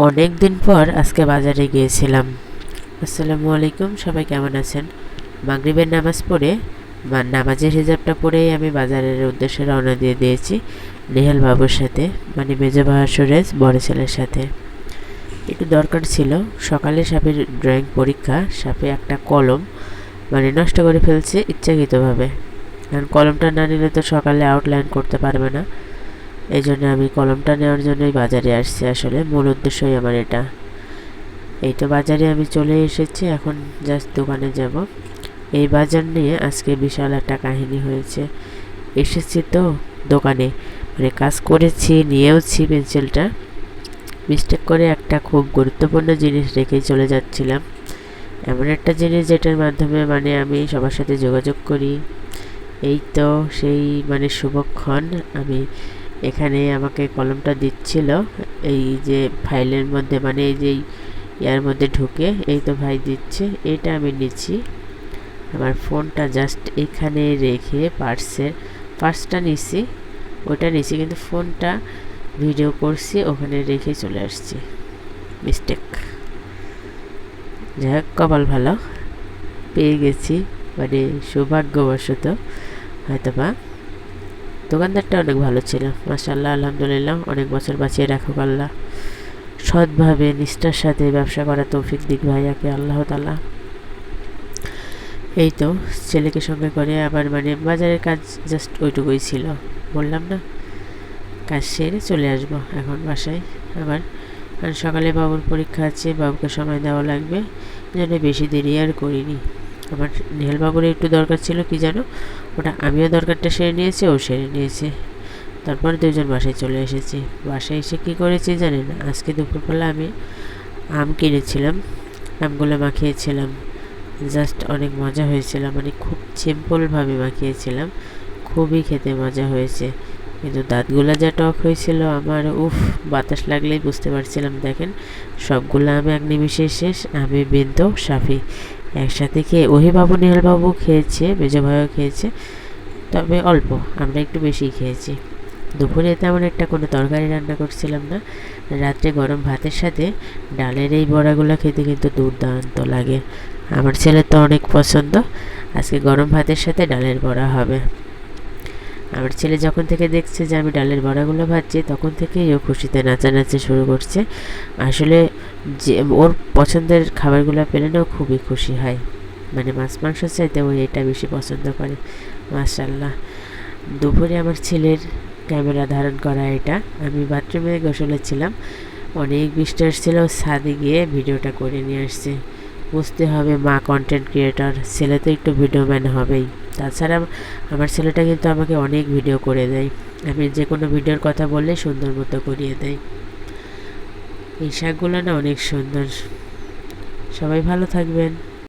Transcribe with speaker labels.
Speaker 1: অনেক দিন পর আজকে বাজারে গিয়েছিলাম। আসসালামু আলাইকুম, সবাই কেমন আছেন? মাগরিবের নামাজ পড়ে বা নামাজের হিজাবটা পরেই আমি বাজারের উদ্দেশ্যে রওনা দিয়ে দিয়েছি নেহাল বাবুর সাথে, মানে মেজো ভাসুরের বড় ছেলের সাথে। একটু দরকার ছিল, সকালে সাপের ড্রয়িং পরীক্ষা, সাপে একটা কলম মানে নষ্ট করে ফেলছে ইচ্ছাকৃতভাবে। কারণ কলমটা না নিলে তো সকালে আউটলাইন করতে পারবে না। এই জন্য আমি কলমটা নেওয়ার জন্যই বাজারে আসছি, আসলে মূল উদ্দেশ্যই আমার এটা। এই তো বাজারে আমি চলে এসেছি, এখন জাস্ট দোকানে যাব। এই বাজার নিয়ে আজকে বিশাল একটা কাহিনী হয়েছে। এসেছি তো দোকানে, মানে কাজ করেছি, নিয়েওছি পেন্সিলটা, মিস্টেক করে একটা খুব গুরুত্বপূর্ণ জিনিস রেখেই চলে যাচ্ছিলাম। এমন একটা জিনিস যেটার মাধ্যমে মানে আমি সবার সাথে যোগাযোগ করি। এই তো সেই মানে শুভক্ষণ, আমি এখানে আমাকে কলমটা দিচ্ছিল এই যে ফাইলের মধ্যে, মানে এই যে ইয়ার মধ্যে ঢুকে, এই তো ভাই দিচ্ছে, এটা আমি নিচ্ছি। আমার ফোনটা জাস্ট এখানে রেখে পার্সটা নিচ্ছি, ওটা নিচ্ছি, কিন্তু ফোনটা ভিডিও করছি ওখানে রেখে চলে আসছি। মিস্টেক। যাই হোক, কপাল ভালো, পেয়ে গেছি, মানে সৌভাগ্যবশত হয়তোবা। দোকানদারটা অনেক ভালো ছিল, মাশাআল্লাহ, আলহামদুলিল্লাহ, অনেক বছর বাঁচিয়ে রাখুক আল্লাহ। সৎভাবে নিষ্ঠার সাথে ব্যবসা করার তৌফিক দিক ভাইয়াকে আল্লাহ তাআলা। এই তো ছেলেকে সঙ্গে করে আবার মানে বাজারের কাজ জাস্ট ওইটুকুই ছিল, বললাম না, কাজ সেরে চলে আসবো এখন বাসায় আবার। কারণ সকালে বাবুর পরীক্ষা আছে, বাবুকে সময় দেওয়া লাগবে, জন্য বেশি দেরি আর করিনি। আমার নেহাল বাবুর একটু দরকার ছিল, কি জানো, ওটা আমিও দরকারটা সেরে নিয়েছি, ও সেরে নিয়েছে। তারপর দুজন বাসায় চলে এসেছি। বাসায় এসে কী করেছি জানি না, আজকে দুপুরবেলা আমি আম কিনেছিলাম, আমগুলো মাখিয়েছিলাম, জাস্ট অনেক মজা হয়েছিল, মানে খুব সিম্পলভাবে মাখিয়েছিলাম, খুবই খেতে মজা হয়েছে। কিন্তু দাঁতগুলো যা টক হয়েছিল আমার, উফ, বাতাস লাগলেই বুঝতে পারছিলাম। দেখেন, সবগুলো আমি এক নিমিষে শেষ। আমি, বিন্দু, সাফি একসাথে খেয়ে, ওহি বাবু নেহাল বাবু খেয়েছে, মেজো ভাইও খেয়েছে, তবে অল্প, আমরা একটু বেশিই খেয়েছি। দুপুরে তেমন একটা কোনো তরকারি রান্না করছিলাম না। রাত্রে গরম ভাতের সাথে ডালের এই বড়াগুলো খেতে কিন্তু দুর্দান্ত লাগে, আমার ছেলের তো অনেক পছন্দ। আজকে গরম ভাতের সাথে ডালের বড়া হবে। আমার ছেলে যখন থেকে দেখছে যে আমি ডালের বড়াগুলো ভাজছি, তখন থেকেই ও খুশিতে নাচানাচি শুরু করছে। আসলে যে ওর পছন্দের খাবারগুলো পেলে না ও খুবই খুশি হয়, মানে মাছ মাংস চাইতে ও এটা বেশি পছন্দ করে, মাশাআল্লাহ। দুপুরে আমার ছেলের ক্যামেরা ধারণ করা এটা, আমি বাথরুমে গোসলে ছিলাম, অনেক বৃষ্টি আসছিল, ছাদে গিয়ে ভিডিওটা করে নিয়ে আসছে। বুঝতে হবে, মা কন্টেন্ট ক্রিয়েটর, ছেলে তো একটু ভিডিও ম্যান হবেই। তাছাড়া আমার ছেলেটা কিন্তু আমাকে অনেক ভিডিও করে দেয়, আমি যে কোনো ভিডিওর কথা বললে সুন্দর মতো করিয়ে দেয়। এই শাকগুলো না অনেক সুন্দর। সবাই ভালো থাকবেন।